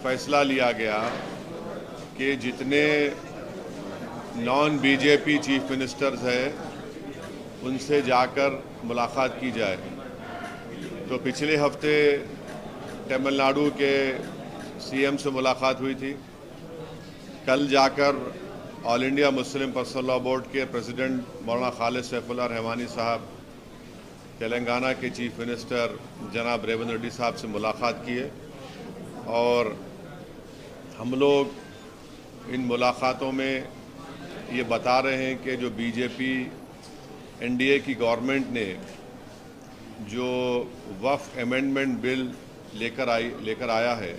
फैसला लिया गया कि जितने नॉन बीजेपी चीफ मिनिस्टर्स हैं उनसे जाकर मुलाकात की जाए। तो पिछले हफ्ते तमिलनाडु के सीएम से मुलाकात हुई थी। कल जाकर all India Muslim personal law board के प्रेसिडेंट मौलाना खालिद सैफुल्लाह रहमानी साहब, तेलंगाना के चीफ मिनिस्टर जनाब रेवंत रेड्डी साहब से मुलाकात की है और हम लोग इन मुलाकातों में ये बता रहे हैं कि जो बीजेपी एनडीए की गवर्नमेंट ने जो वक्फ अमेंडमेंट बिल लेकर आया है,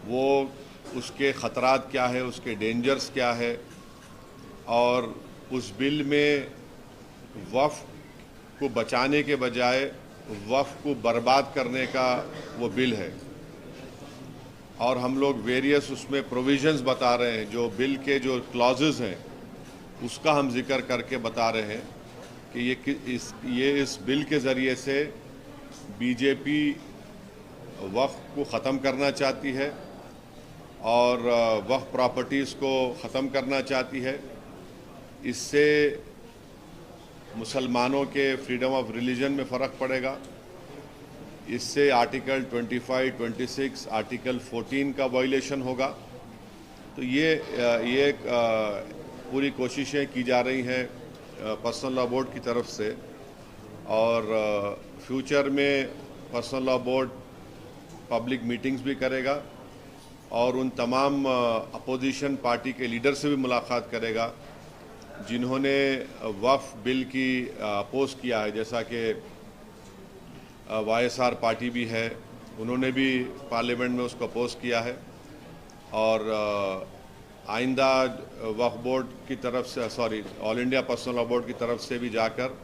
वो उसके ख़तरात क्या है, उसके डेंजर्स क्या है, और उस बिल में वक्फ को बचाने के बजाय वक्फ को बर्बाद करने का वो बिल है। और हम लोग वेरियस उसमें प्रोविजंस बता रहे हैं, जो बिल के जो क्लॉजेस हैं उसका हम जिक्र करके बता रहे हैं कि ये इस बिल के ज़रिए से बीजेपी वक्फ को ख़त्म करना चाहती है और वक्फ प्रॉपर्टीज़ को ख़त्म करना चाहती है। इससे मुसलमानों के फ्रीडम ऑफ रिलीजन में फ़र्क पड़ेगा। इससे आर्टिकल 25, 26, आर्टिकल 14 का वायलेशन होगा। तो ये पूरी कोशिशें की जा रही हैं पर्सनल लॉ बोर्ड की तरफ से, और फ्यूचर में personal law board public meetings भी करेगा और उन तमाम अपोजिशन पार्टी के लीडर से भी मुलाकात करेगा जिन्होंने वक्फ बिल की अपोज किया है। जैसा कि वाईएसआर पार्टी भी है, उन्होंने भी पार्लियामेंट में उसको अपोज किया है। और आइंदा वक्फ बोर्ड की तरफ से all India personal law board की तरफ से भी जाकर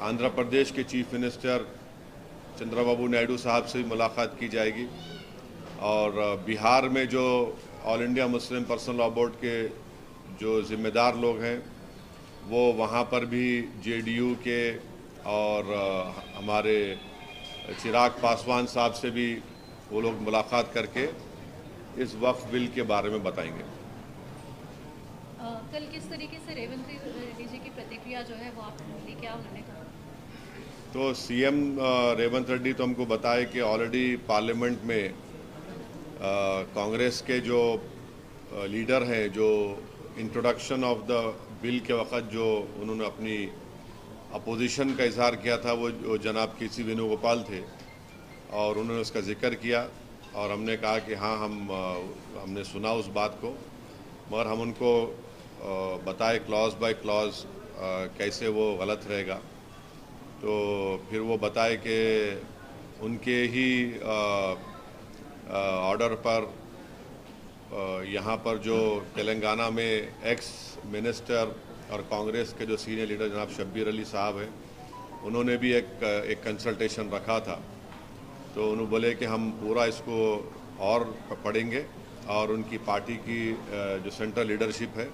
आंध्र प्रदेश के चीफ मिनिस्टर चंद्रबाबू नायडू साहब से भी मुलाकात की जाएगी। और बिहार में जो all India Muslim personal law board के जो ज़िम्मेदार लोग हैं, वो वहाँ पर भी जेडीयू के और हमारे चिराग पासवान साहब से भी वो लोग मुलाकात करके इस वक्फ बिल के बारे में बताएंगे। कल किस तरीके से रेवंत रेड्डी जी की प्रतिक्रिया जो है वो आप मिली, क्या उन्होंने कहा? तो सीएम रेवंत रेड्डी तो हमको बताए कि ऑलरेडी पार्लियामेंट में कांग्रेस के जो लीडर हैं, जो इंट्रोडक्शन ऑफ द बिल के वक़्त जो उन्होंने अपनी अपोजिशन का इजहार किया था, वो जनाब केसी वेणुगोपाल थे और उन्होंने उसका जिक्र किया और हमने कहा कि हाँ, हमने सुना उस बात को, मगर हम उनको बताए क्लॉज बाय क्लॉज कैसे वो गलत रहेगा। तो फिर वो बताए कि उनके ही ऑर्डर पर यहाँ पर जो तेलंगाना में एक्स मिनिस्टर और कांग्रेस के जो सीनियर लीडर जनाब शब्बीर अली साहब हैं, उन्होंने भी एक कंसल्टेशन रखा था। तो उन्होंने बोले कि हम पूरा इसको और पढ़ेंगे और उनकी पार्टी की जो सेंट्रल लीडरशिप है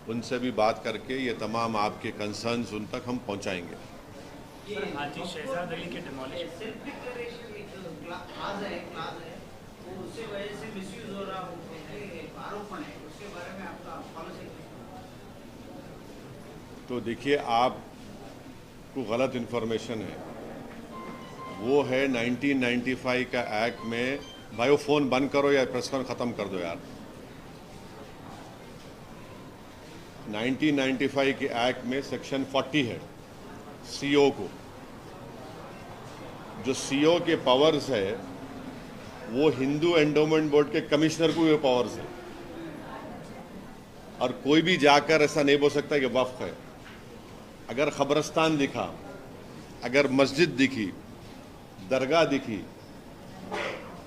उनसे भी बात करके ये तमाम आपके कंसर्न्स उन तक हम पहुंचाएंगे। शहजाद अली के डिमोलिशन तो देखिए, आपको गलत इन्फॉर्मेशन है। वो है 1995 का एक्ट में, भाई वो फ़ोन बंद करो या प्रेस कॉन्फ्रेंस ख़त्म कर दो यार। 1995 के एक्ट में सेक्शन 40 है सीओ को, जो सीओ के पावर्स है वो हिंदू एंडोमेंट बोर्ड के कमिश्नर को भी पावर्स है, और कोई भी जाकर ऐसा नहीं बोल सकता कि वक्फ है। अगर खबरस्तान दिखा, अगर मस्जिद दिखी, दरगाह दिखी,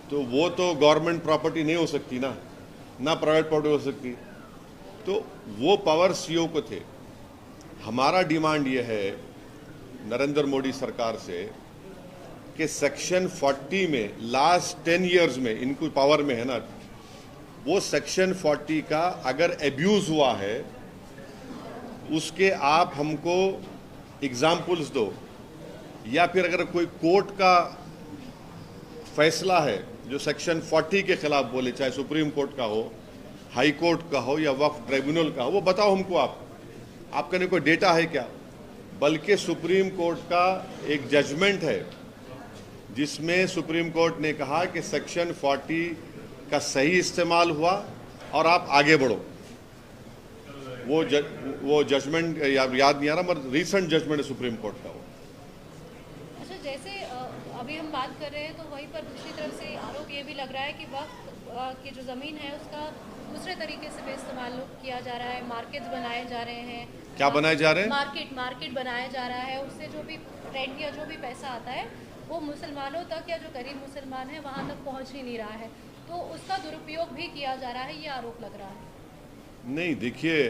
तो वो तो गवर्नमेंट प्रॉपर्टी नहीं हो सकती ना प्राइवेट प्रॉपर्टी हो सकती। तो वो पावर सीओ को थे। हमारा डिमांड ये है नरेंद्र मोदी सरकार से कि सेक्शन 40 में लास्ट 10 इयर्स में इनको पावर में है ना, वो सेक्शन 40 का अगर एब्यूज हुआ है उसके आप हमको एग्जाम्पल्स दो, या फिर अगर कोई कोर्ट का फैसला है जो सेक्शन 40 के खिलाफ बोले, चाहे सुप्रीम कोर्ट का हो, हाई कोर्ट का हो या वक्फ ट्रिब्यूनल का हो, वो बताओ हमको। आपके ने कोई डेटा है क्या? बल्कि सुप्रीम कोर्ट का एक जजमेंट है जिसमें सुप्रीम कोर्ट ने कहा कि सेक्शन 40 का सही इस्तेमाल हुआ और आप आगे बढ़ो। वो जजमेंट याद नहीं आ रहा, मगर रीसेंट जजमेंट है सुप्रीम कोर्ट का वो। अच्छा, जैसे अभी हम बात कर रहे हैं तो वहीं पर दूसरी तरफ से आरोप ये भी लग रहा है कि वक्त की जो ज़मीन है उसका दूसरे तरीके से भी इस्तेमाल किया जा रहा है, मार्केट्स बनाए जा रहे हैं। क्या बनाए जा रहे हैं? मार्केट बनाया जा रहा है, उससे जो भी रेंट या जो भी पैसा आता है वो मुसलमानों तक या जो गरीब मुसलमान है वहाँ तक पहुँच ही नहीं रहा है, तो उसका दुरुपयोग भी किया जा रहा है, ये आरोप लग रहा है। नहीं, देखिए,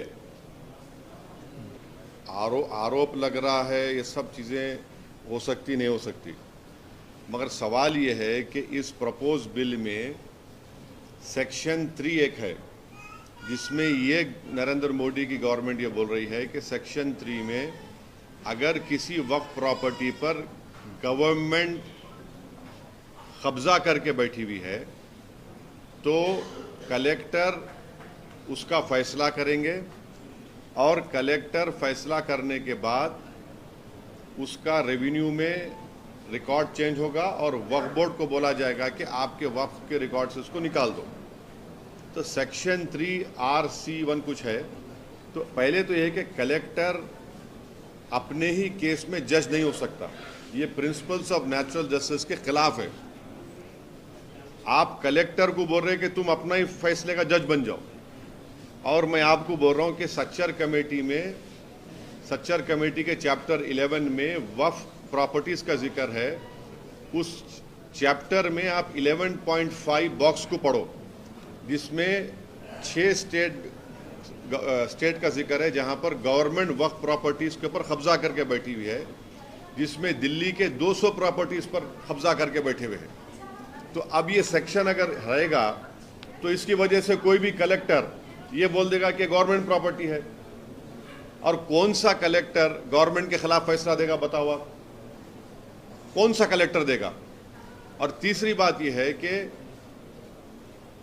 आरोप लग रहा है, ये सब चीज़ें हो सकती नहीं हो सकती, मगर सवाल ये है कि इस प्रपोज बिल में सेक्शन 3 एक है जिसमें ये नरेंद्र मोदी की गवर्नमेंट ये बोल रही है कि सेक्शन 3 में अगर किसी वक्फ प्रॉपर्टी पर गवर्नमेंट कब्जा करके बैठी हुई है तो कलेक्टर उसका फैसला करेंगे और कलेक्टर फैसला करने के बाद उसका रेवेन्यू में रिकॉर्ड चेंज होगा और वक्फ बोर्ड को बोला जाएगा कि आपके वक्फ के रिकॉर्ड से उसको निकाल दो। तो सेक्शन 3(r)(c)(1) कुछ है। तो पहले तो यह है कि कलेक्टर अपने ही केस में जज नहीं हो सकता, ये प्रिंसिपल्स ऑफ नेचुरल जस्टिस के खिलाफ है। आप कलेक्टर को बोल रहे हैं कि तुम अपना ही फैसले का जज बन जाओ, और मैं आपको बोल रहा हूं कि सच्चर कमेटी के चैप्टर 11 में वक्फ प्रॉपर्टीज का जिक्र है। उस चैप्टर में आप 11.5 बॉक्स को पढ़ो जिसमें 6 स्टेट का जिक्र है जहां पर गवर्नमेंट वक्फ प्रॉपर्टीज के ऊपर कब्जा करके बैठी हुई है, जिसमें दिल्ली के 200 प्रॉपर्टीज पर कब्जा करके बैठे हुए हैं। तो अब ये सेक्शन अगर रहेगा तो इसकी वजह से कोई भी कलेक्टर ये बोल देगा कि गवर्नमेंट प्रॉपर्टी है, और कौन सा कलेक्टर गवर्नमेंट के खिलाफ फैसला देगा? बताओ आप, कौन सा कलेक्टर देगा? और तीसरी बात यह है कि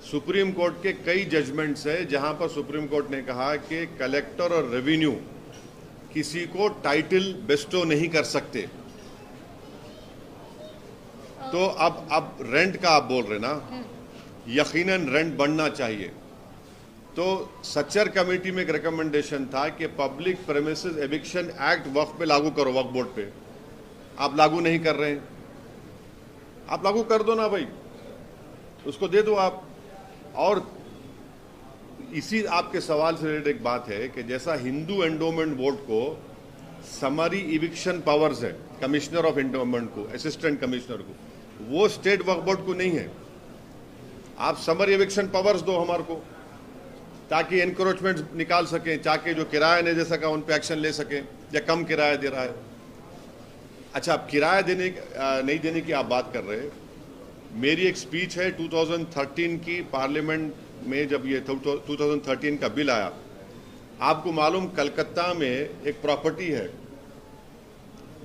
सुप्रीम कोर्ट के कई जजमेंट्स है जहां पर सुप्रीम कोर्ट ने कहा कि कलेक्टर और रेवेन्यू किसी को टाइटल बेस्टो नहीं कर सकते। तो अब रेंट का आप बोल रहे ना, यकीनन रेंट बढ़ना चाहिए। तो सच्चर कमेटी में एक रिकमेंडेशन था कि पब्लिक प्रेमिसेस एविक्शन एक्ट वक्फ पे लागू करो, वक्फ बोर्ड पे। आप लागू नहीं कर रहे हैं, आप लागू कर दो ना भाई, उसको दे दो आप। और इसी आपके सवाल से रिलेटेड एक बात है कि जैसा हिंदू एंडोमेंट बोर्ड को समरी इविक्शन पावर्स है, कमिश्नर ऑफ एंडोमेंट को, असिस्टेंट कमिश्नर को, वो स्टेट वक्फ बोर्ड को नहीं है। आप समरी इविक्शन पावर्स दो हमारे को, ताकि एनक्रोचमेंट निकाल सकें, ताकि जो किराया नहीं दे सका उन पर एक्शन ले सकें, या कम किराया दे रहा है। अच्छा, अब किराया नहीं देने की आप बात कर रहे हैं। मेरी एक स्पीच है 2013 की पार्लियामेंट में, जब ये 2013 का बिल आया। आपको मालूम, कलकत्ता में एक प्रॉपर्टी है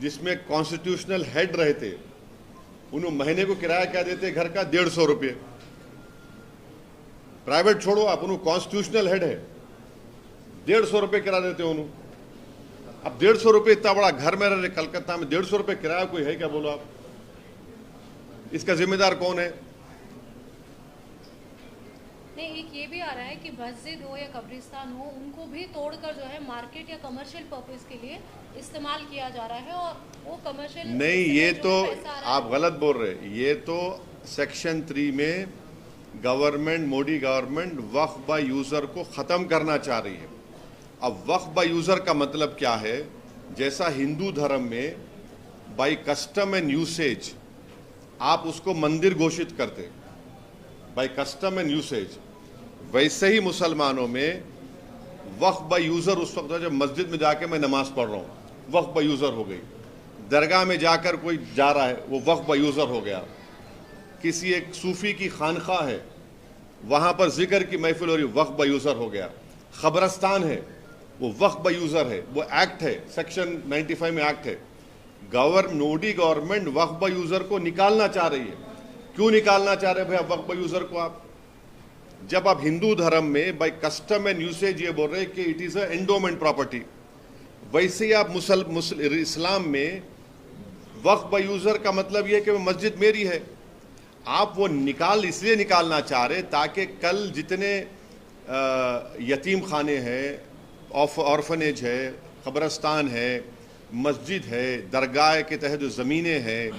जिसमें कॉन्स्टिट्यूशनल हेड रहे थे, उन्होंने महीने को किराया क्या देते घर का? 150 रुपये। प्राइवेट छोड़ो आप, उन्होंने कॉन्स्टिट्यूशनल हेड है, 150 रुपये किराया देते उन्होंने। अब 150 रुपये, इतना बड़ा घर में रहे कलकत्ता में, 150 रुपये किराया कोई है क्या? बोलो आप, इसका जिम्मेदार कौन है? नहीं, एक ये भी आ रहा है कि मस्जिद हो या कब्रिस्तान हो, उनको भी तोड़कर जो है मार्केट या कमर्शियल पर्पस के लिए इस्तेमाल किया जा रहा है, और वो कमर्शियल नहीं, ये तो आप गलत बोल रहे हैं। ये तो सेक्शन 3 में government, Modi government Waqf by user को खत्म करना चाह रही है। अब वक्फ बाय यूजर का मतलब क्या है? जैसा हिंदू धर्म में बाय कस्टम एंड यूसेज आप उसको मंदिर घोषित करते, बाय कस्टम एंड यूसेज, वैसे ही मुसलमानों में वक्फ बाय यूजर उस वक्त जब मस्जिद में जाके मैं नमाज पढ़ रहा हूँ, वक्फ बाय यूजर हो गई। दरगाह में जाकर कोई जा रहा है, वो वक्फ बाय यूजर हो गया। किसी एक सूफी की खानखा है, वहां पर जिक्र की महफिल हो रही, वक्फ बाय यूजर हो गया। खबरस्तान है, वो वक्फ बाय यूजर है, वो एक्ट है, सेक्शन 95 में एक्ट है। Modi government Waqf by user को निकालना चाह रही है। क्यों निकालना चाह रहे भाई वक्फ यूजर को आप? जब आप हिंदू धर्म में बाय कस्टम एंड यूसेज ये बोल रहे हैं कि it is a endowment property, वैसे ही आप इस्लाम में वक्फ यूजर का मतलब यह है कि मस्जिद मेरी है। आप वो इसलिए निकालना चाह रहे ताकि कल जितने यतीम खाने हैं, ऑर्फनेज है, कब्रस्तान है, मस्जिद है, दरगाह के तहत जो ज़मीनें हैं,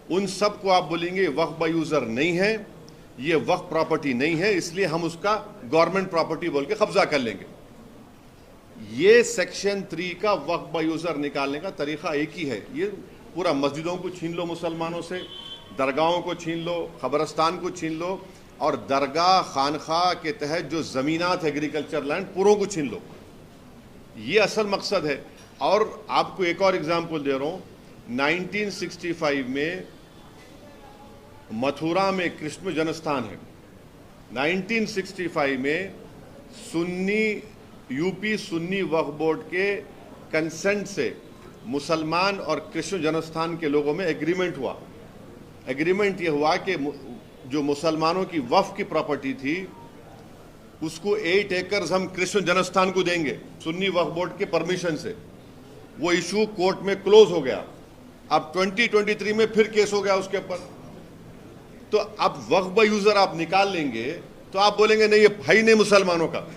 उन सब को आप बोलेंगे वक्फ यूज़र नहीं है, ये वक्फ प्रॉपर्टी नहीं है, इसलिए हम उसका गवर्नमेंट प्रॉपर्टी बोल के कब्जा कर लेंगे। ये सेक्शन 3 का वक्फ यूज़र निकालने का तरीका एक ही है। ये पूरा मस्जिदों को छीन लो मुसलमानों से, दरगाहों को छीन लो, कब्रस्तान को छीन लो, और दरगाह खानखा के तहत जो ज़मीनात एग्रीकल्चर लैंड पूरों को छीन लो। ये असल मकसद है। और आपको एक और एग्जाम्पल दे रहा हूँ, 1965 में मथुरा में कृष्ण जन्मस्थान है। 1965 में यूपी सुन्नी वक्फ बोर्ड के कंसेंट से मुसलमान और कृष्ण जन्मस्थान के लोगों में एग्रीमेंट हुआ। एग्रीमेंट ये हुआ कि जो मुसलमानों की वक्फ की प्रॉपर्टी थी उसको 8 एकर्स हम कृष्ण जन्मस्थान को देंगे सुन्नी वक्फ बोर्ड के परमिशन से। वो इशू कोर्ट में क्लोज हो गया। अब 2023 में फिर केस हो गया उसके ऊपर। तो अब वक्फ यूजर आप निकाल लेंगे तो आप बोलेंगे नहीं ये भाई नहीं मुसलमानों का।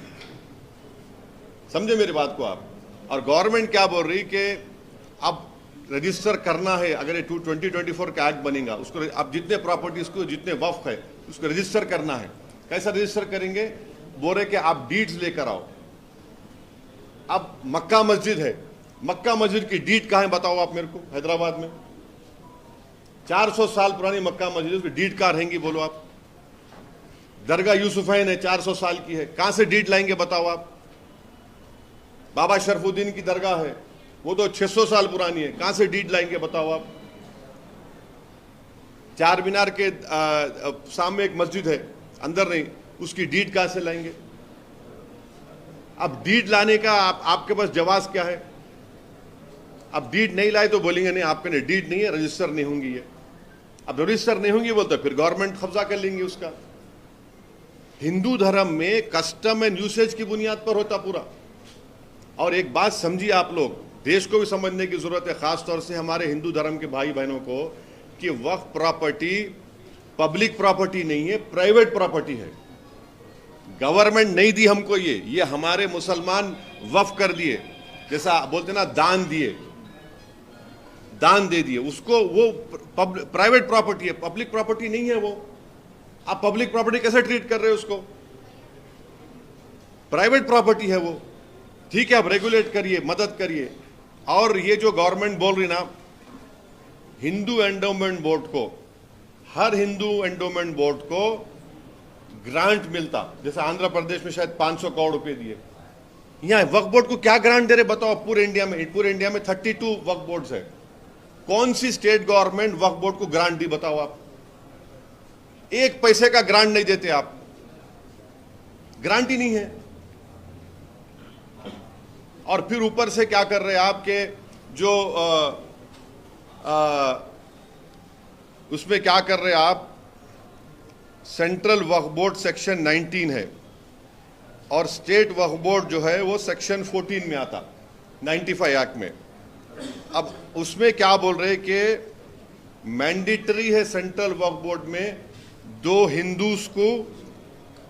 समझे मेरी बात को आप? और गवर्नमेंट क्या बोल रही कि अब रजिस्टर करना है, अगर ये 2024 का एक्ट बनेगा उसको अब जितने प्रॉपर्टीज को जितने वक्फ है उसको रजिस्टर करना है। कैसा रजिस्टर करेंगे? बोल रहे कि आप डीड्स लेकर आओ। अब मक्का मस्जिद है, मक्का मस्जिद की डीड कहाँ है बताओ आप मेरे को? हैदराबाद में 400 साल पुरानी मक्का मस्जिद, उसकी डीड कहाँ रहेंगी बोलो आप? दरगाह यूसुफैन है, 400 साल की है, कहां से डीड लाएंगे बताओ आप? बाबा शरफुद्दीन की दरगाह है, वो तो 600 साल पुरानी है, कहां से डीड लाएंगे बताओ आप? चार मीनार के सामने एक मस्जिद है, अंदर नहीं, उसकी डीड कहां से लाएंगे? अब डीड लाने का आपके पास जवाब क्या है? अब डीड नहीं लाए तो बोलेंगे नहीं आपके नहीं डीड नहीं है, रजिस्टर नहीं होंगी ये। अब रजिस्टर नहीं होंगी बोलते फिर गवर्नमेंट कब्जा कर लेंगे उसका। हिंदू धर्म में कस्टम एंड यूसेज की बुनियाद पर होता पूरा। और एक बात समझिए आप लोग, देश को भी समझने की जरूरत है, खास तौर से हमारे हिंदू धर्म के भाई बहनों को, कि वक्फ प्रॉपर्टी पब्लिक प्रॉपर्टी नहीं है, प्राइवेट प्रॉपर्टी है। गवर्नमेंट नहीं दी हमको ये हमारे मुसलमान वक्फ कर दिए, जैसा बोलते ना दान दिए, दान दे दिए उसको। वो प्राइवेट प्रॉपर्टी है, पब्लिक प्रॉपर्टी नहीं है वो। आप पब्लिक प्रॉपर्टी कैसे ट्रीट कर रहे हो उसको? प्राइवेट प्रॉपर्टी है वो। ठीक है, आप रेगुलेट करिए, मदद करिए। और ये जो गवर्नमेंट बोल रही ना, हिंदू एंडोमेंट बोर्ड को, हर हिंदू एंडोमेंट बोर्ड को ग्रांट मिलता, जैसे आंध्र प्रदेश में शायद 500 करोड़ रुपए दिए। यहां वक्फ बोर्ड को क्या ग्रांट दे रहे बताओ? पूरे इंडिया में 32 वक्फ बोर्ड्स है। कौन सी स्टेट गवर्नमेंट वक्फ बोर्ड को ग्रांट दी बताओ आप? एक पैसे का ग्रांट नहीं देते आप, ग्रांट ही नहीं है। और फिर ऊपर से क्या कर रहे हैं आपके जो उसमें क्या कर रहे हैं आप? सेंट्रल वक्फ बोर्ड सेक्शन 19 है और स्टेट वक्फ बोर्ड जो है वो सेक्शन 14 में आता, 95 एक्ट में। अब उसमें क्या बोल रहे हैं कि मैंडेटरी है सेंट्रल वक्फ बोर्ड में 2 हिंदूज को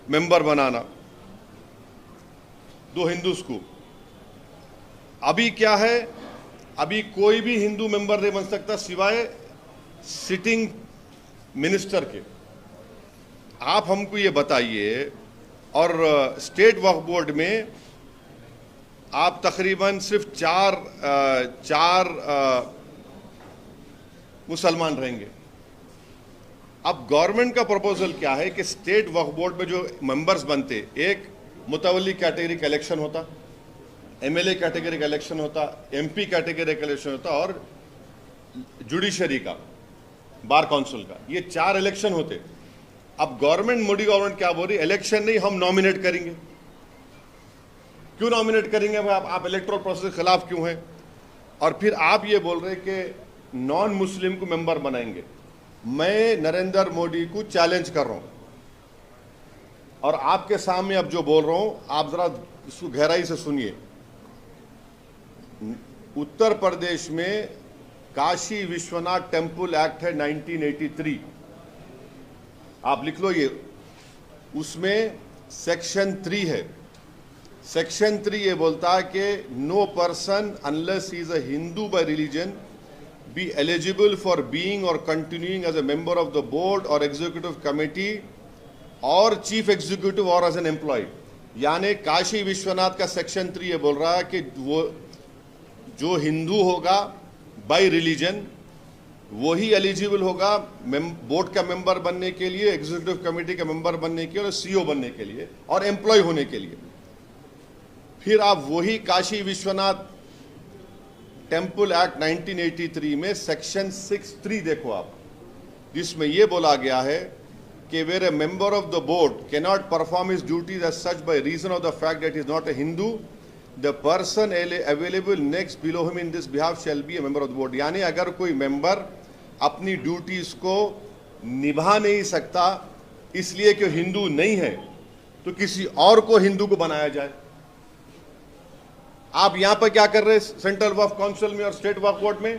मेंबर बनाना, 2 हिंदूज को। अभी क्या है, अभी कोई भी हिंदू मेंबर नहीं बन सकता सिवाय सिटिंग मिनिस्टर के। आप हमको ये बताइए। और स्टेट वक्फ बोर्ड में आप तकरीबन सिर्फ चार मुसलमान रहेंगे। अब गवर्नमेंट का प्रपोजल क्या है कि स्टेट वक्फ बोर्ड में जो मेंबर्स बनते, एक मुतवल्ली कैटेगरी का इलेक्शन होता, एमएलए कैटेगरी का इलेक्शन होता, एमपी कैटेगरी का इलेक्शन होता और जुडिशरी का, बार काउंसिल का, ये 4 इलेक्शन होते। अब गवर्नमेंट, मोदी गवर्नमेंट क्या बोल रही? इलेक्शन नहीं, हम नॉमिनेट करेंगे। क्यों नॉमिनेट करेंगे भाई? आप इलेक्टोरल प्रोसेस के खिलाफ क्यों हैं? और फिर आप ये बोल रहे कि नॉन मुस्लिम को मेंबर बनाएंगे। मैं नरेंद्र मोदी को चैलेंज कर रहा हूं और आपके सामने अब जो बोल रहा हूं आप जरा इसको गहराई से सुनिए। उत्तर प्रदेश में काशी विश्वनाथ टेम्पल एक्ट है 1983, आप लिख लो ये। उसमें सेक्शन 3 है। सेक्शन 3 ये बोलता है कि no person unless he is a Hindu by religion be eligible for being or continuing as a member of the board or executive committee or chief executive or as an employee। यानी काशी विश्वनाथ का section 3 ये बोल रहा है कि वो जो हिंदू होगा बाय रिलीजन वही एलिजिबल होगा बोर्ड का मेंबर बनने के लिए, एग्जीक्यूटिव कमेटी का मेंबर बनने के लिए और सीईओ बनने के लिए और एम्प्लॉय होने के लिए। फिर आप वही काशी विश्वनाथ टेम्पल एक्ट 1983 में सेक्शन 6(3) देखो आप, जिसमें यह बोला गया है कि where a member of the board can not perform his duties as such by reason of the fact that is not a Hindu, the person available next below him in this behalf shall be a member of the board. यानी अगर कोई member अपनी duties को निभा नहीं सकता इसलिए कि हिंदू नहीं है तो किसी और को हिंदू को बनाया जाए। आप यहां पर क्या कर रहे हैं सेंट्रल वक्फ काउंसिल में और स्टेट वक्फ बोर्ड में?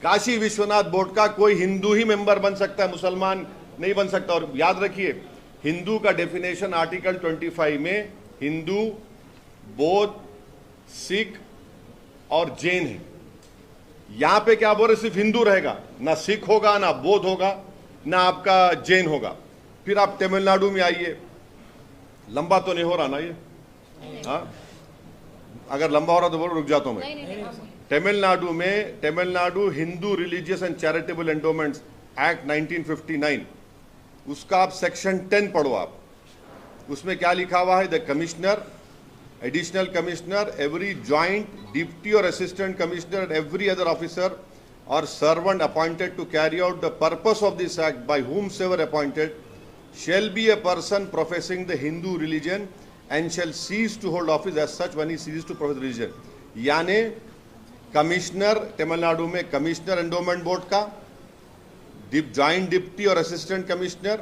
काशी विश्वनाथ बोर्ड का कोई हिंदू ही मेंबर बन सकता है, मुसलमान नहीं बन सकता। और याद रखिए हिंदू का डेफिनेशन आर्टिकल 25 में हिंदू, बौद्ध, सिख और जैन है। यहां पे क्या बोल रहे, सिर्फ हिंदू रहेगा, ना सिख होगा, ना बौद्ध होगा, ना आपका जैन होगा। फिर आप तमिलनाडु में आइए, लंबा तो नहीं हो रहा ना ये? हाँ, अगर लंबा हो रहा तो बोलो, रुक जाता हूं मैं। Tamil Nadu Hindu religious and charitable endowments act 1959, उसका आप सेक्शन 10 पढ़ो आप। उसमें क्या लिखा हुआ है? The commissioner, additional commissioner, every joint deputy और assistant commissioner and every other officer और servant appointed to carry out the purpose of this act by whomsoever appointed shall be a person professing the Hindu religion and shall cease to hold office as such when he ceases to profess religion। यानी commissioner, Tamil Nadu में commissioner endowment board का, joint deputy और assistant commissioner,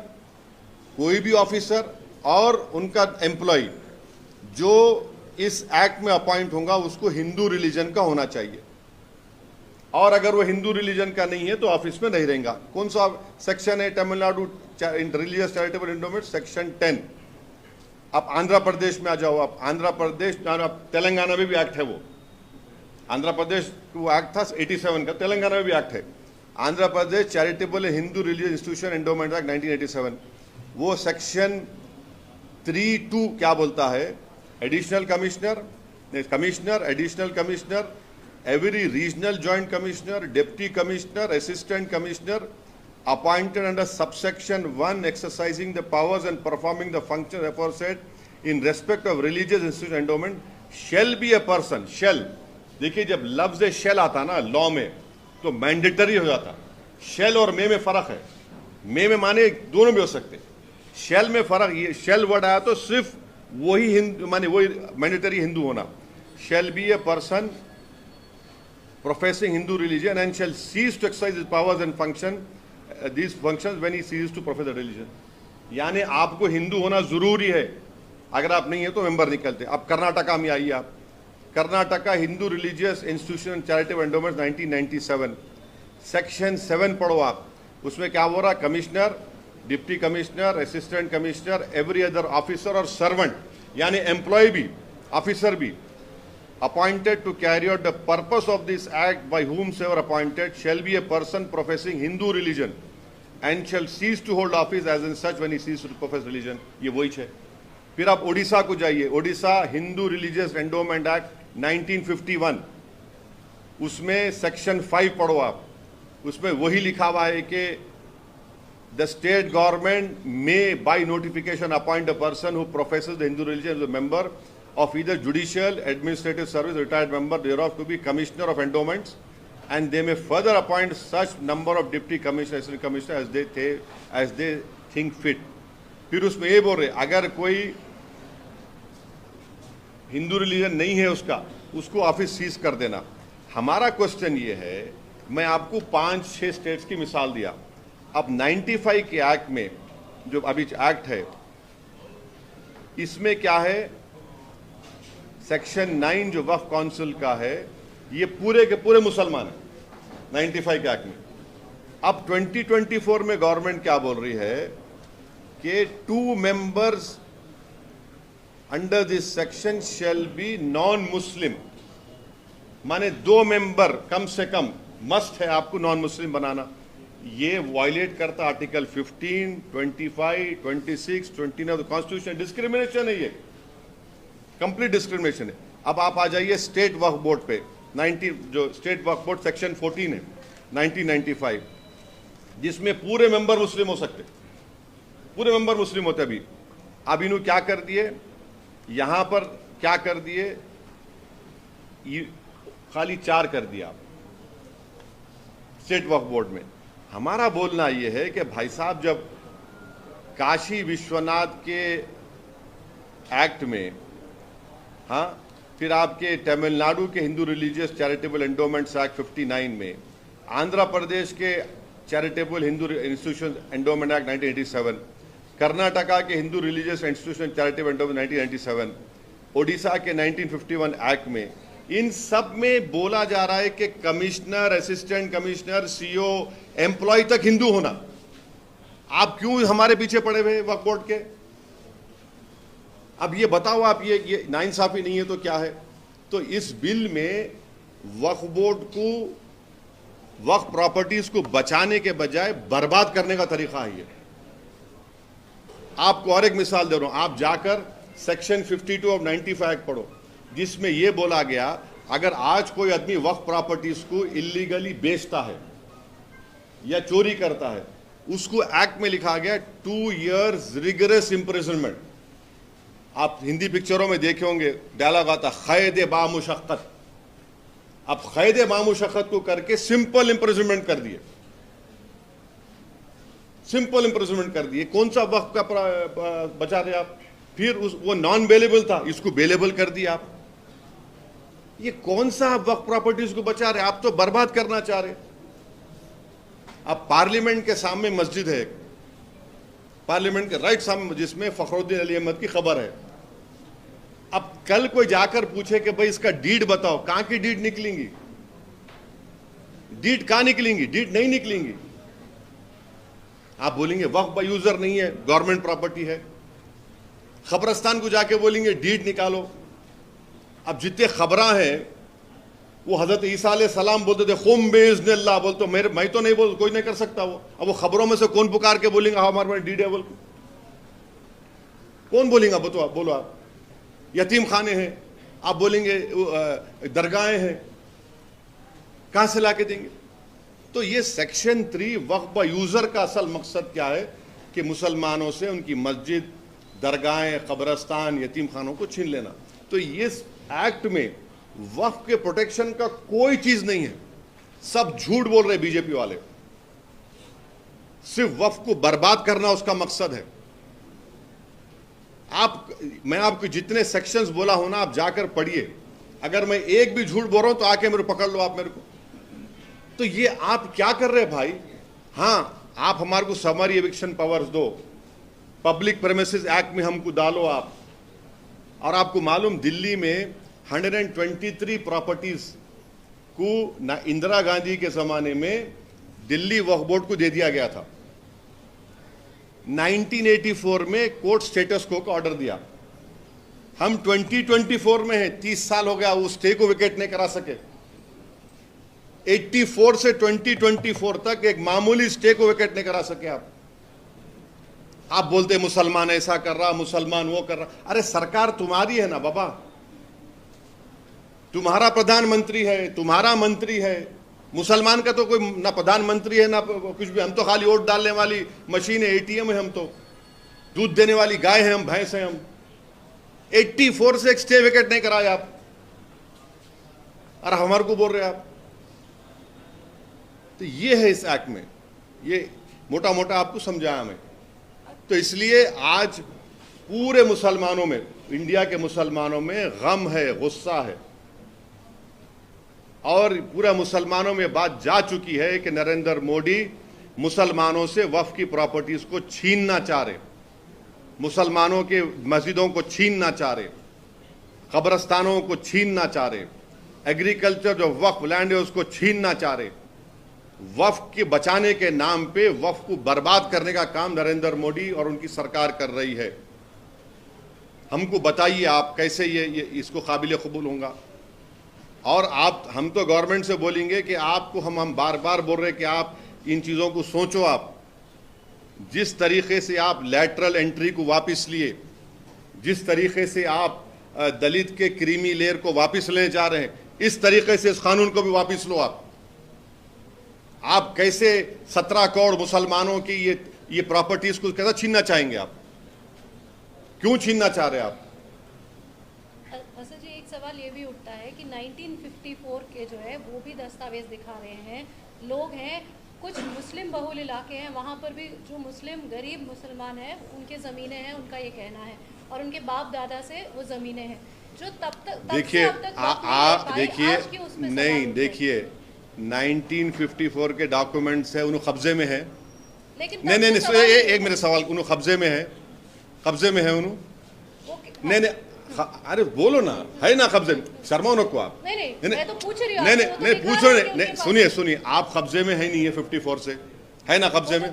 कोई भी officer और उनका employ जो इस एक्ट में अपॉइंट होगा उसको हिंदू रिलीजन का होना चाहिए। और अगर वो हिंदू रिलीजन का नहीं है तो ऑफिस में नहीं रहेगा। कौन सा सेक्शन है Tamil Nadu religious charitable endowment? Section 10। आप आंध्र प्रदेश में आ जाओ, आप आंध्र प्रदेश, तेलंगाना में भी एक्ट है वो। आंध्र प्रदेश वो एक्ट था 87 का, तेलंगाना में भी एक्ट है। Andhra Pradesh charitable Hindu religious institution endowment act 1987, वो सेक्शन 3(2) क्या बोलता है? Additional commissioner, additional commissioner, every regional joint commissioner, deputy commissioner, assistant commissioner appointed under subsection 1 exercising the powers and performing the functions aforesaid in respect of religious institution endowment shall be a person। shall, देखिए जब लफ्ज shall आता ना law में तो mandatory हो जाता। shall और मे में फर्क है। मे में माने दोनों भी हो सकते, shall में फर्क। ये shall वर्ड आया तो सिर्फ वही हिंदू माने वही मैंडेटरी हिंदू होना। shall be a person professing Hindu religion and shall cease to exercise his powers and function these functions when he ceases to profess the religion। यानी आपको हिंदू होना जरूरी है, अगर आप नहीं है तो मेंबर निकलते। अब कर्नाटका में आइए आप, Karnataka Hindu religious institution charitable endowments 1997, section 7 पढ़ो आप। उसमें क्या हो रहा? Commissioner, deputy commissioner, assistant commissioner, every other officer और सर्वेंट यानी एम्प्लॉय भी, ऑफिसर भी, appointed to carry out the purpose of this act by whomsoever appointed shall be a person professing Hindu religion and shall cease to hold office as in such when he ceases to profess religion। ये वही है। फिर आप ओडिशा को जाइए, Odisha Hindu religious endowment act 1951, उसमें section 5 पढ़ो आप। उसमें वही लिखा हुआ है कि the state government may by notification appoint a person who professes the Hindu religion as a member of either judicial, administrative service, retired member thereof to be commissioner of endowments, and they may further appoint such number of deputy commissioner, assistant commissioner as they think fit। फिर उसमें ये बोल रहे अगर कोई Hindu religion नहीं है उसका, उसको ऑफिस सीज कर देना। हमारा क्वेश्चन ये है मैं आपको 5-6 स्टेट्स की मिसाल दिया। अब 95 के एक्ट में, जो अभी एक्ट है, इसमें क्या है, सेक्शन 9 जो वक्फ काउंसिल का है, ये पूरे के पूरे मुसलमान हैं 95 के एक्ट में। अब 2024 में गवर्नमेंट क्या बोल रही है कि 2 members under this section shall be non Muslim, माने 2 मेंबर कम से कम मस्ट है आपको नॉन मुस्लिम बनाना। ये वायलेट करता आर्टिकल 15, 25, 26, 29 कॉन्स्टिट्यूशन। डिस्क्रिमिनेशन है, ये कंप्लीट डिस्क्रिमिनेशन है। अब आप आ जाइए स्टेट वक्फ बोर्ड पे, 90 जो स्टेट वक्फ बोर्ड सेक्शन 14 है 1995, जिसमें पूरे मेंबर मुस्लिम हो सकते, पूरे मेंबर मुस्लिम होते। अभी अब इन्होंने क्या कर दिए, यहां पर क्या कर दिए, खाली 4 कर दिया स्टेट वक्फ बोर्ड में। हमारा बोलना यह है कि भाई साहब, जब काशी विश्वनाथ के एक्ट में, हाँ, फिर आपके तमिलनाडु के Hindu religious charitable endowments act 59 में, आंध्र प्रदेश के charitable Hindu institution endowment act 1987, Karnataka के Hindu religious institution charitable endowment 1997, Odisha के 1951 एक्ट में, इन सब में बोला जा रहा है कि commissioner, assistant commissioner, CO, employ तक हिंदू होना। आप क्यों हमारे पीछे पड़े हुए वक्फ बोर्ड के? अब ये बताओ आप, ये नाइंसाफी नहीं है तो क्या है? तो इस बिल में वक्फ बोर्ड को, वक्फ प्रॉपर्टीज को बचाने के बजाय बर्बाद करने का तरीका है ये। आपको और एक मिसाल दे रहा हूं, आप जाकर सेक्शन 52 ऑफ 95 एक्ट पढ़ो, जिसमें यह बोला गया, अगर आज कोई आदमी वक्फ प्रॉपर्टीज को इलीगली बेचता है या चोरी करता है, उसको एक्ट में लिखा गया 2 years रिगरस इंप्रिजनमेंट। आप हिंदी पिक्चरों में देखे होंगे, डायलॉग आता, क़ैद बामुशक्क़त। अब क़ैद बामुशक्क़त को करके सिंपल इंप्रिजनमेंट कर दिए, सिंपल इंप्रिजनमेंट कर दिए। कौन सा वक्फ का बचा रहे आप? फिर वो नॉन बेलेबल था, इसको बेलेबल कर दिया आप। ये कौन सा वक्फ प्रॉपर्टीज को बचा रहे? आप तो बर्बाद करना चाह रहे। अब पार्लियामेंट के सामने मस्जिद है, पार्लियामेंट के राइट सामने, जिसमें फखरुद्दीन अली अहमद की खबर है। अब कल कोई जाकर पूछे कि भाई इसका डीड बताओ, कहां की डीड निकलेंगी? डीड कहां निकलेंगी? डीड नहीं निकलेंगी। आप बोलेंगे वक्फ बाय यूजर नहीं है, गवर्नमेंट प्रॉपर्टी है। खबरस्तान को जाके बोलेंगे डीड निकालो। अब जितने खबरां हैं, वो हजरत ईसा अलैहिस्सलाम बोलते थे खुम बिइज़्निल्लाह, बोलते मैं तो नहीं बोल, कोई नहीं कर सकता वो। अब वो खबरों में से कौन पुकार के बोलेंगे हाँ हमारे पास डीड है? बोल कौन बोलेगा? बोलो आप। यतीम खाने हैं, आप बोलेंगे दरगाहें हैं, कहां से लाके देंगे? तो ये सेक्शन 3 वक्फ बाय यूजर का असल मकसद क्या है कि मुसलमानों से उनकी मस्जिद, दरगाहें, कब्रस्तान, यतीम खानों को छीन लेना। तो ये एक्ट में वक्फ के प्रोटेक्शन का कोई चीज नहीं है। सब झूठ बोल रहे बीजेपी वाले। सिर्फ वक्फ को बर्बाद करना उसका मकसद है। मैं आपको जितने सेक्शंस बोला हूं ना, आप जाकर पढ़िए। अगर मैं एक भी झूठ बोल रहा हूं तो आके मेरे पकड़ लो आप मेरे को। तो ये आप क्या कर रहे हैं भाई? हाँ, आप हमारे को समरी एविक्शन पावर्स दो, पब्लिक प्रेमिसेस एक्ट में हमको डालो आप। और आपको मालूम, दिल्ली में 123 प्रॉपर्टीज को ना इंदिरा गांधी के जमाने में दिल्ली वक्फ बोर्ड को दे दिया गया था। 1984 में कोर्ट स्टेटस को का ऑर्डर दिया। हम 2024 में हैं, 30 साल हो गया, उस स्टे को विकेट नहीं करा सके। 84 से 2024 तक एक मामूली स्टे को विकेट नहीं करा सके आप बोलते मुसलमान ऐसा कर रहा, मुसलमान वो कर रहा। अरे सरकार तुम्हारी है ना बाबा, तुम्हारा प्रधानमंत्री है, तुम्हारा मंत्री है। मुसलमान का तो कोई ना प्रधानमंत्री है ना कुछ भी। हम तो खाली वोट डालने वाली मशीन है, एटीएम है। हम तो दूध देने वाली गाय है, हम भैंस हैं। हम 84 से एक स्टे विकेट नहीं कराया आप, और हमारे को बोल रहे आप। तो ये है इस एक्ट में, ये मोटा मोटा आपको समझाया मैं। तो इसलिए आज पूरे मुसलमानों में, इंडिया के मुसलमानों में गम है, गुस्सा है। और पूरा मुसलमानों में बात जा चुकी है कि नरेंद्र मोदी मुसलमानों से वक्फ की प्रॉपर्टीज को छीनना चाह रहे, मुसलमानों के मस्जिदों को छीनना चाह रहे, कब्रस्तानों को छीनना चाह रहे, एग्रीकल्चर जो वक्फ लैंड है उसको छीनना चाह रहे। वक्फ के बचाने के नाम पे वक्फ को बर्बाद करने का काम नरेंद्र मोदी और उनकी सरकार कर रही है। हमको बताइए आप कैसे ये इसको काबिल कबूल होगा। और आप, हम तो गवर्नमेंट से बोलेंगे कि आपको हम बार बार बोल रहे हैं कि आप इन चीज़ों को सोचो। आप जिस तरीके से आप लैटरल एंट्री को वापस लिए, जिस तरीके से आप दलित के क्रीमी लेयर को वापस ले जा रहे हैं, इस तरीके से इस कानून को भी वापस लो। आप कैसे 17 करोड़ मुसलमानों की ये प्रॉपर्टीज को कैसे छीनना चाहेंगे? आप क्यों छीनना चाह रहे हैं आप? असद जी, एक सवाल ये भी उठता है कि 1954 के जो है वो भी दस्तावेज दिखा रहे हैं। लोग हैं, कुछ मुस्लिम बहुल इलाके हैं, वहाँ पर भी जो मुस्लिम गरीब मुसलमान हैं उनके ज़मीनें हैं, उनका ये कहना है, और उनके बाप दादा से वो ज़मीनें हैं जो तब तक देखिए नहीं, देखिए 1954 के डॉक्यूमेंट्स है, उन्होंने कब्जे में है। लेकिन नहीं, एक मेरे सवाल, उन्होंने कब्जे में है, कब्जे में है उन्होंने। नहीं, अरे बोलो ना, है ना कब्जे में? शर्मा को आप। नहीं, मैं तो पूछ रही हूँ। नहीं, पूछो नहीं, सुनिए, आप कब्जे में है नहीं है 54 से, है ना कब्जे में?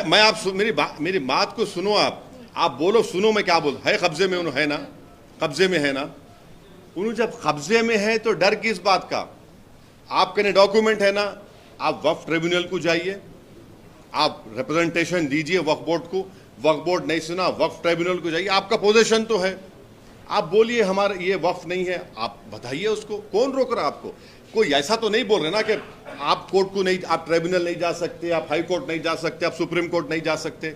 मैं आप मेरी बात को सुनो। आप बोलो, सुनो मैं क्या बोल, है कब्जे में उन्होंने, है ना? कब्जे में है ना? उन्होंने जब कब्जे में है तो डर किस बात का? आपके डॉक्यूमेंट है ना, आप वक्फ ट्रिब्यूनल को जाइए, आप रिप्रेजेंटेशन दीजिए वक्फ बोर्ड को। वक्फ बोर्ड नहीं सुना, वक्फ ट्रिब्यूनल को जाइए, आपका पोजीशन तो है, आप बोलिए हमारा ये वक्फ नहीं है, आप बताइए उसको। कौन रोक रहा आपको? कोई ऐसा तो नहीं बोल रहे ना कि आप कोर्ट को नहीं, आप ट्रिब्यूनल नहीं जा सकते, आप हाई कोर्ट नहीं जा सकते, आप सुप्रीम कोर्ट नहीं जा सकते।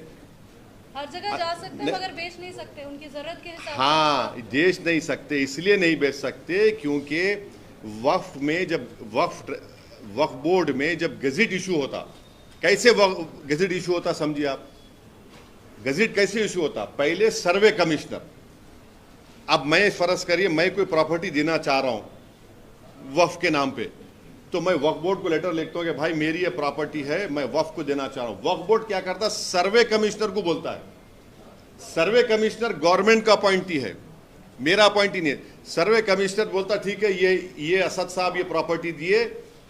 हर जगह जा सकते हैं मगर बेच नहीं सकते, उनकी जरूरत के हिसाब से। हाँ, बेच नहीं सकते, इसलिए नहीं बेच सकते क्योंकि वक्फ में जब वक्फ बोर्ड में जब गज़ेट इशू होता, कैसे गज़ेट इशू होता समझिए आप। गज़ेट कैसे इशू होता? पहले सर्वे कमिश्नर, अब मैं फर्ज करिए मैं कोई प्रॉपर्टी देना चाह रहा हूं वक्फ के नाम पे, तो मैं वक्फ बोर्ड को लेटर लिखता हूं कि भाई मेरी ये प्रॉपर्टी है, मैं वक्फ को देना चाह रहा हूं। वक्फ बोर्ड क्या करता? सर्वे कमिश्नर को बोलता है। सर्वे कमिश्नर गवर्नमेंट का अपॉइंटी है, मेरा अपॉइंटी नहीं है। सर्वे कमिश्नर बोलता ठीक है, ये असद साहब ये प्रॉपर्टी दिए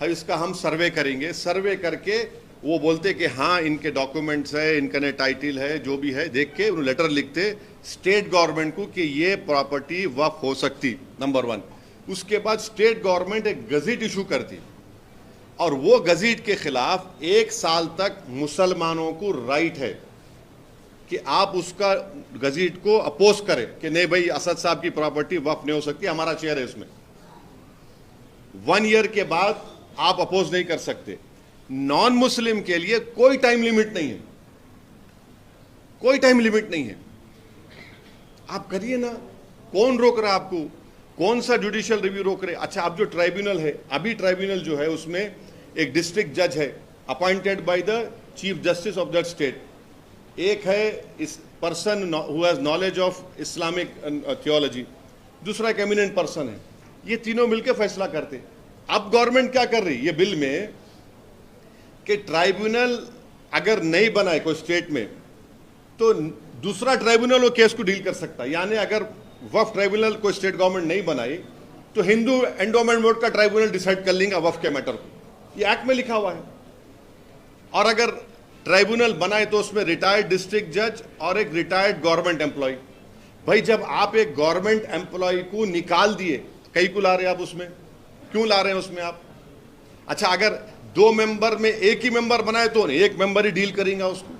है, इसका हम सर्वे करेंगे। सर्वे करके वो बोलते कि हाँ इनके डॉक्यूमेंट्स है, इनका ने टाइटल है, जो भी है देख के उन्हें लेटर लिखते स्टेट गवर्नमेंट को कि ये प्रॉपर्टी वक्फ हो सकती, नंबर 1। उसके बाद स्टेट गवर्नमेंट एक गज़ेट इशू करती और वो गज़ेट के खिलाफ 1 साल तक मुसलमानों को राइट है कि आप उसका गज़ेट को अपोज करें कि नहीं भाई असद साहब की प्रॉपर्टी वक्फ नहीं हो सकती, हमारा शेयर है इसमें। 1 ईयर के बाद आप अपोज नहीं कर सकते। नॉन मुस्लिम के लिए कोई टाइम लिमिट नहीं है, कोई टाइम लिमिट नहीं है, आप करिए ना। कौन रोक रहा है आपको? कौन सा जुडिशियल रिव्यू रोक रहे? अच्छा, अब जो ट्राइब्यूनल है, अभी ट्राइब्यूनल जो है उसमें एक डिस्ट्रिक्ट जज है appointed by the chief justice of that state, एक है इस person who has knowledge of Islamic theology, दूसरा एक एमिनेंट पर्सन है। ये तीनों मिलकर फैसला करते। अब गवर्नमेंट क्या कर रही है ये बिल में कि ट्राइब्यूनल अगर नहीं बनाए कोई स्टेट में तो दूसरा ट्राइब्यूनल वो केस को डील कर सकता है। यानी अगर वक्फ ट्राइब्यूनल कोई स्टेट गवर्नमेंट नहीं बनाई तो हिंदू एंडोमेंट बोर्ड का ट्राइब्यूनल डिसाइड कर लेंगे वक्फ के मैटर को, ये एक्ट में लिखा हुआ है। और अगर ट्राइब्यूनल बनाए तो उसमें रिटायर्ड डिस्ट्रिक्ट जज और एक रिटायर्ड गवर्नमेंट एम्प्लॉय। भाई जब आप एक गवर्नमेंट एम्प्लॉय को निकाल दिए, कई को ला रहे हैं आप उसमें, क्यों ला रहे हैं उसमें आप? अच्छा, अगर 2 मेंबर में एक ही मेंबर बनाए तो एक मेंबर ही डील करेंगे उसको।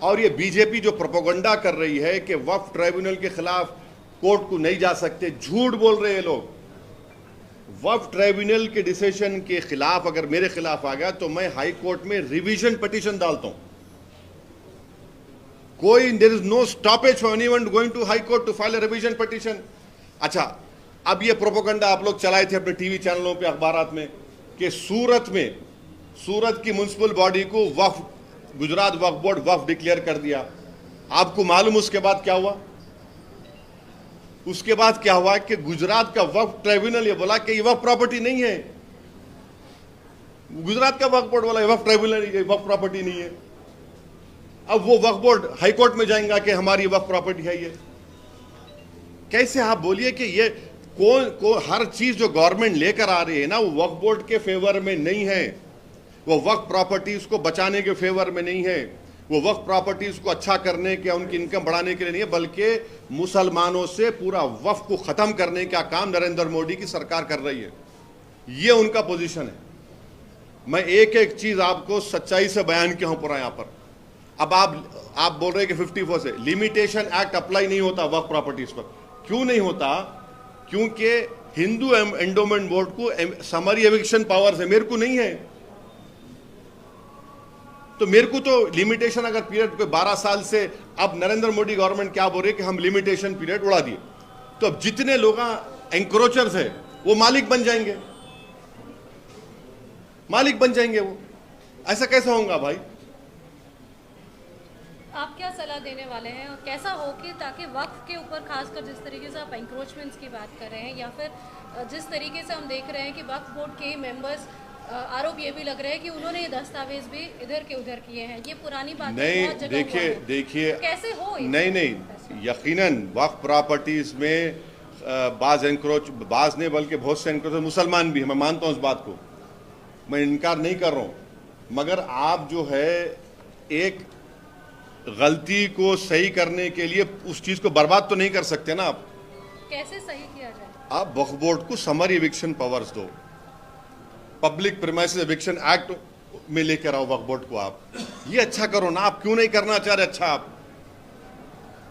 और ये बीजेपी जो प्रोपेगेंडा कर रही है कि वक्फ ट्राइब्यूनल के खिलाफ कोर्ट को नहीं जा सकते, झूठ बोल रहे हैं लोग। वक्फ ट्राइब्यूनल के डिसीजन के खिलाफ अगर मेरे खिलाफ आ गया तो मैं हाई कोर्ट में रिवीजन पिटीशन डालता हूं। कोई there is no stoppage for anyone going to high court to file a revision petition. अच्छा, अब ये प्रोपेगेंडा आप लोग चलाए थे अपने टीवी चैनलों पे, अखबारात में कि सूरत की म्युनिसिपल बॉडी को वक्फ, गुजरात वक्फ बोर्ड वक्फ डिक्लेयर कर दिया। आपको मालूम उसके बाद क्या हुआ? उसके बाद क्या हुआ कि गुजरात का वक्फ ट्राइब्यूनल ये बोला कि ये वक्फ प्रॉपर्टी नहीं है, गुजरात का वक्फ बोर्ड वाला वक्फ ट्राइब्यूनल, वक्फ प्रॉपर्टी नहीं है। अब वो वक्फ बोर्ड हाई कोर्ट में जाएगा कि हमारी वक्फ प्रॉपर्टी है। ये कैसे आप बोलिए कि ये कौन हर चीज जो गवर्नमेंट लेकर आ रही है ना, वो वक्फ बोर्ड के फेवर में नहीं है, वो वक्फ प्रॉपर्टीज को बचाने के फेवर में नहीं है, वो वक्फ प्रॉपर्टीज को अच्छा करने के, उनकी इनकम बढ़ाने के लिए नहीं है, बल्कि मुसलमानों से पूरा वक्फ को खत्म करने का काम नरेंद्र मोदी की सरकार कर रही है। ये उनका पोजीशन है। मैं एक एक चीज आपको सच्चाई से बयान किया हूं पूरा यहां पर। अब आप बोल रहे हैं कि 54 से लिमिटेशन एक्ट अप्लाई नहीं होता वक्फ प्रॉपर्टीज पर। क्यों नहीं होता? क्योंकि हिंदू एंडोमेंट बोर्ड को समरी एविक्शन पावर्स है, मेरे को नहीं है। तो मेरे को तो लिमिटेशन अगर पीरियड कोई 12 साल से, अब नरेंद्र मोदी गवर्नमेंट क्या बोल रही है कि हम लिमिटेशन पीरियड उड़ा दिए, तो अब जितने लोग एंक्रोचर्स है वो मालिक बन जाएंगे, मालिक बन जाएंगे वो। ऐसा कैसा होगा भाई? आप क्या सलाह देने वाले हैं और कैसा हो कि ताकि वक्फ के ऊपर खासकर जिस तरीके से आप एंक्रोचमेंट्स की बात कर रहे हैं, या फिर जिस तरीके से हम देख रहे हैं कि वक्फ बोर्ड के मेंबर्स, आरोप ये भी लग रहे हैं कि उन्होंने ये दस्तावेज भी इधर के उधर किए हैं, ये पुरानी बात नहीं। देखिए कैसे हो? नहीं, यकीनन वक्फ प्रॉपर्टीज में बाज नहीं बल्कि बहुत से एंक्रोच मुसलमान भी हैं, मैं मानता हूं उस बात को, मैं इनकार नहीं कर रहा हूं। मगर आप जो है एक गलती को सही करने के लिए उस चीज को बर्बाद तो नहीं कर सकते ना आप। कैसे सही किया जाए? आप वक्फ बोर्ड को समरी एविक्शन पावर्स दो, पब्लिक प्रीमाइसेस एविक्शन एक्ट में लेकर आओ वक्फ बोर्ड को। आप ये अच्छा करो ना। आप क्यों नहीं करना चाह रहे? अच्छा, आप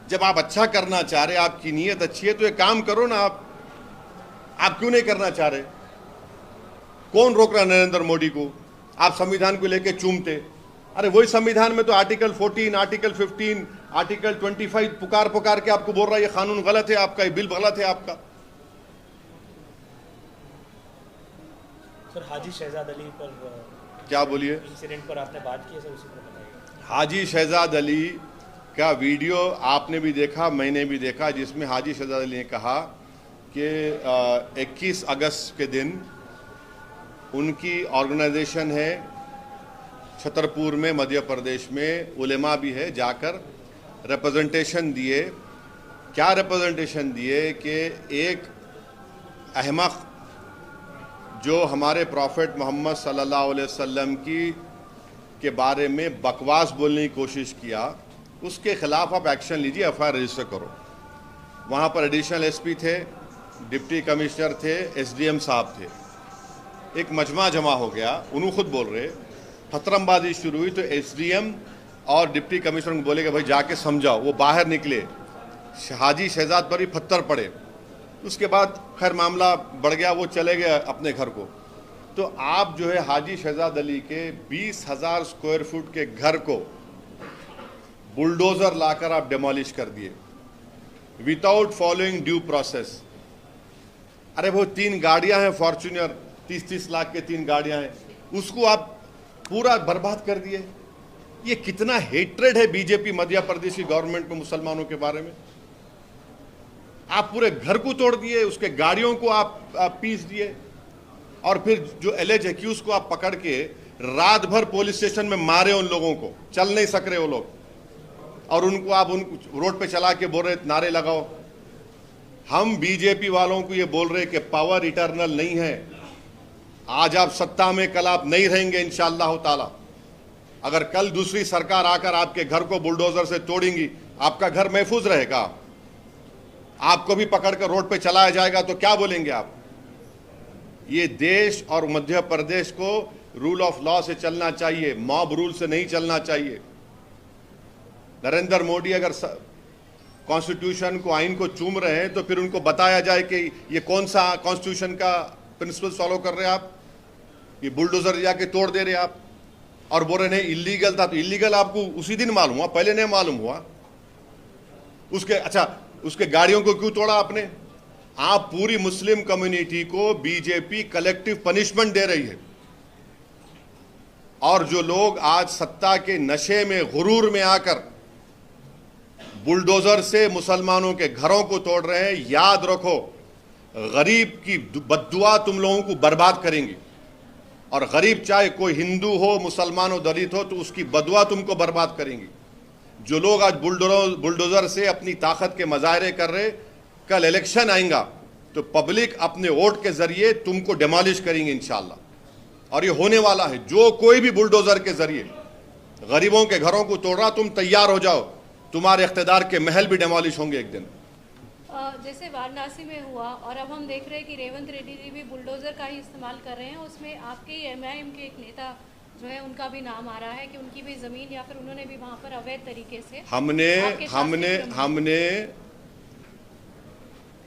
जब आप अच्छा करना चाह रहे, आपकी नीयत अच्छी है, तो एक काम करो ना। आप क्यों नहीं करना चाह रहे? कौन रोक रहा नरेंद्र मोदी को? आप संविधान को लेकर चूमते, अरे वही संविधान में तो आर्टिकल 14, आर्टिकल 15, आर्टिकल 25 पुकार के आपको बोल रहा है ये कानून गलत है आपका, ये बिल गलत है आपका। सर, हाजी शहजाद अली पर क्या बोलिए? इंसिडेंट पर आपने बात की है सर, उसी पर बताइए। हाजी शहजाद अली का वीडियो आपने भी देखा, मैंने भी देखा, जिसमें हाजी शहजाद अली ने कहा कि 21 अगस्त के दिन उनकी ऑर्गेनाइजेशन है छतरपुर में, मध्य प्रदेश में, उलेमा भी है, जाकर रिप्रेजेंटेशन दिए। क्या रिप्रेजेंटेशन दिए कि एक अहमक जो हमारे प्रॉफेट मोहम्मद सल्लल्लाहु अलैहि वसल्लम के बारे में बकवास बोलने की कोशिश किया, उसके खिलाफ आप एक्शन लीजिए, एफआईआर रजिस्टर करो। वहाँ पर एडिशनल एसपी थे, डिप्टी कमिश्नर थे, एसडीएम साहब थे। एक मजमा जमा हो गया, उन्होंने खुद बोल रहे, फतरमबाजी शुरू हुई तो एसडीएम और डिप्टी कमिश्नर को बोले कि भाई जाके समझाओ। वो बाहर निकले, हाजी शहजाद पर भी पत्थर पड़े। उसके बाद खैर मामला बढ़ गया, वो चले गए अपने घर को। तो आप जो है हाजी शहजाद अली के 20,000 स्क्वायर फुट के घर को बुलडोजर लाकर आप डेमोलिश कर दिए विदाउट फॉलोइंग ड्यू प्रोसेस। अरे वो 3 गाड़ियां हैं फॉर्च्यूनर, 30-30 लाख के 3 गाड़ियां हैं, उसको आप पूरा बर्बाद कर दिए। ये कितना हेट्रेड है बीजेपी मध्य प्रदेश की गवर्नमेंट में मुसलमानों के बारे में। आप पूरे घर को तोड़ दिए, उसके गाड़ियों को आप पीस दिए, और फिर जो एलिज एक्यूज को आप पकड़ के रात भर पुलिस स्टेशन में मारे। उन लोगों को चल नहीं सक रहे वो लोग, और उनको आप रोड पे चला के बोल रहे नारे लगाओ। हम बीजेपी वालों को ये बोल रहे कि पावर इटर्नल नहीं है। आज आप सत्ता में, कल आप नहीं रहेंगे इंशाअल्लाह ताला। अगर कल दूसरी सरकार आकर आपके घर को बुलडोजर से तोड़ेंगी, आपका घर महफूज रहेगा? आपको भी पकड़कर रोड पे चलाया जाएगा तो क्या बोलेंगे आप? ये देश और मध्य प्रदेश को रूल ऑफ लॉ से चलना चाहिए, मॉब रूल से नहीं चलना चाहिए। नरेंद्र मोदी अगर कॉन्स्टिट्यूशन को, आइन को चूम रहे हैं तो फिर उनको बताया जाए कि ये कौन सा कॉन्स्टिट्यूशन का प्रिंसिपल फॉलो कर रहे हैं आप। ये बुलडोजर जाके तोड़ दे रहे आप और बोल रहे नहीं इलीगल था। तो इलीगल आपको उसी दिन मालूम हुआ, पहले नहीं मालूम हुआ? उसके गाड़ियों को क्यों तोड़ा आपने? आप पूरी मुस्लिम कम्युनिटी को बीजेपी कलेक्टिव पनिशमेंट दे रही है, और जो लोग आज सत्ता के नशे में, गुरूर में आकर बुलडोजर से मुसलमानों के घरों को तोड़ रहे हैं, याद रखो गरीब की बद्दुआ तुम लोगों को बर्बाद करेंगी। और गरीब चाहे कोई हिंदू हो, मुसलमान हो, दलित हो, तो उसकी बदुआ तुमको बर्बाद करेंगी। जो लोग आज बुलडोजर से अपनी ताकत के मजाहरे कर रहे, कल इलेक्शन आएगा तो पब्लिक अपने वोट के जरिए तुमको डिमोलिश करेंगे इंशाल्लाह। और ये होने वाला है। जो कोई भी बुलडोजर के जरिए गरीबों के घरों को तोड़ रहा, तुम तैयार हो जाओ, तुम्हारे इख्तिदार के महल भी डिमोलिश होंगे एक दिन। जैसे वाराणसी में हुआ, और अब हम देख रहे हैं कि रेवंत रेड्डी जी भी बुलडोजर का ही इस्तेमाल कर रहे हैं। उसमें आपके एमआईएम के एक नेता जो है उनका भी नाम आ रहा है कि उनकी भी जमीन या फिर उन्होंने भी वहां पर अवैध तरीके से हमने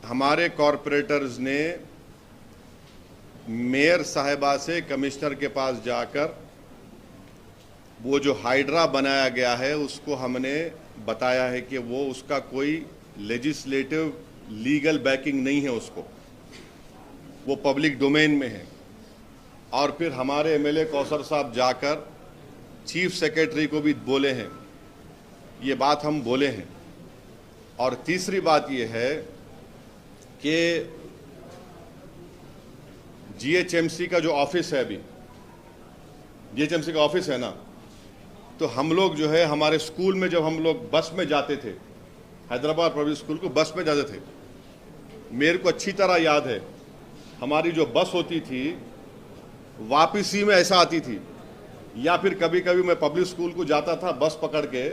हमारे कॉरपोरेटर्स ने मेयर साहिबा से कमिश्नर के पास जाकर वो जो हाइड्रा बनाया गया है उसको हमने बताया है कि वो उसका कोई लेजिस्लेटिव लीगल बैकिंग नहीं है, उसको वो पब्लिक डोमेन में है। और फिर हमारे एमएलए कौसर साहब जाकर चीफ सेक्रेटरी को भी बोले हैं, ये बात हम बोले हैं। और तीसरी बात ये है कि जीएचएमसी का जो ऑफिस है, अभी जीएचएमसी का ऑफिस है ना, तो हम लोग जो है हमारे स्कूल में जब हम लोग बस में जाते थे, हैदराबाद पब्लिक स्कूल को बस में जाते थे, मेरे को अच्छी तरह याद है हमारी जो बस होती थी वापसी में ऐसा आती थी, या फिर कभी कभी मैं पब्लिक स्कूल को जाता था बस पकड़ के,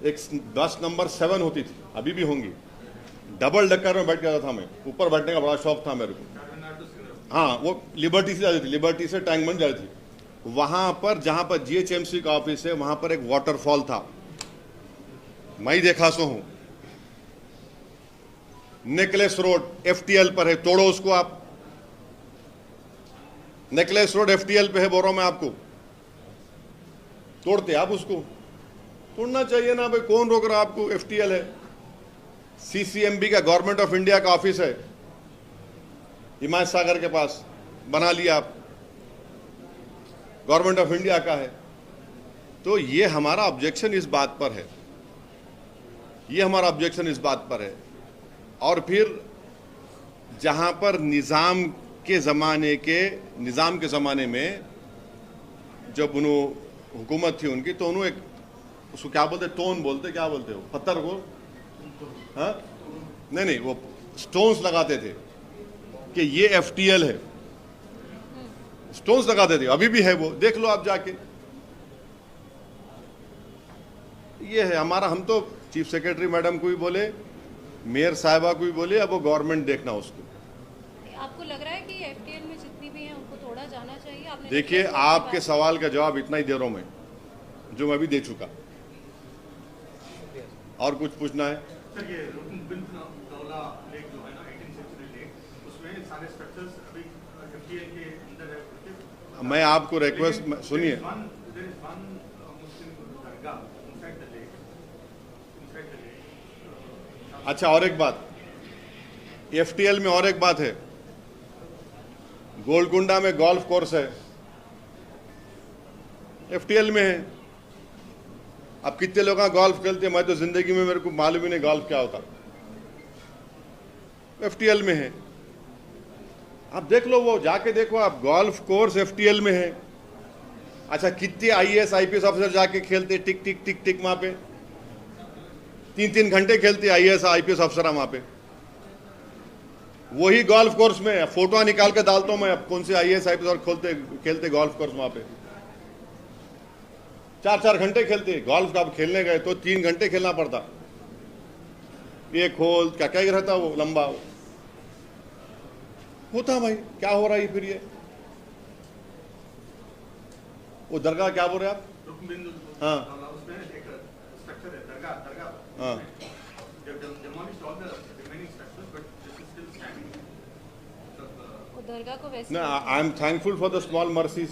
एक बस नंबर 7 होती थी, अभी भी होंगी, डबल डेकर में बैठ जाता था मैं, ऊपर बैठने का बड़ा शौक था मेरे को। हाँ, वो लिबर्टी से जाती थी, लिबर्टी से टैंक बन जाती थी। वहां पर जहां पर जीएचएमसी का ऑफिस है वहां पर एक वाटरफॉल था, मैं ही देखा सो हूं। नेकलेस रोड एफटीएल पर है, तोड़ो उसको आप। नेकलेस रोड एफटीएल पे है, बोल रहा हूं मैं आपको, तोड़ते आप उसको? तोड़ना चाहिए ना भाई, कौन रोक रहा आपको? एफटीएल है, सीसीएमबी का, गवर्नमेंट ऑफ इंडिया का ऑफिस है हिमायत सागर के पास, बना लिया आप, गवर्नमेंट ऑफ इंडिया का है। तो ये हमारा ऑब्जेक्शन इस बात पर है, ये हमारा ऑब्जेक्शन इस बात पर है। और फिर जहां पर निज़ाम के ज़माने में जब उन्होंने हुकूमत थी उनकी, तो उन्होंने एक उसको क्या बोलते, टोन बोलते, क्या बोलते हो, पत्थर को, हाँ नहीं, वो स्टोन्स लगाते थे कि ये एफटीएल है, स्टोन्स लगाते थे, अभी भी है वो, देख लो आप जाके। ये है हमारा, हम तो चीफ सेक्रेटरी मैडम को भी बोले, मेयर साहिबा को भी बोले, अब वो गवर्नमेंट देखना उसको। आपको लग रहा है कि एफटीएल में जितनी भी हैं उनको तोड़ा जाना चाहिए? आपने देखिए, आपके सवाल का जवाब इतना ही दे रहा हूं मैं, जो मैं भी दे चुका। और कुछ पूछना है? सर, ये रुकन-बिन-दौला लेक जो है ना, 18th सेंचुरी लेक, उसमें सारे स्ट्रक्चर्स अभी एफटीएल के अंदर है। मैं आपको रिक्वेस्ट, सुनिए, अच्छा और एक बात, एफटीएल में और एक बात है, गोलकुंडा में गोल्फ कोर्स है, एफटीएल में है। अब कितने लोग गोल्फ खेलते हैं, मैं तो जिंदगी में मेरे को मालूम ही नहीं गोल्फ क्या होता, एफटीएल में है। आप देख लो, वो जाके देखो आप, गोल्फ कोर्स एफटीएल में है। अच्छा, कितने आईएएस आईपीएस ऑफिसर जाके खेलते, टिक टिक टिक टिक, वहां पे 3-3 घंटे खेलते आईएएस आईपीएस अफसर वहां पे, वही गोल्फ कोर्स में। फोटो निकाल के डालता हूं मैं, अब कौन से आईएएस आईपीएस और खेलते गोल्फ कोर्स वहां पे, 4-4 घंटे खेलते गोल्फ का। खेलने गए तो 3 घंटे खेलना पड़ता, एक होल क्या क्या रहता वो लंबा होता। भाई क्या हो रहा है फिर ये? वो दरगाह क्या बोल रहे आप? हाँ उसमें एक स्ट्रक्चर है, दरगाह। हाँ, दरगाह को वैसे no, I am thankful for the small mercies.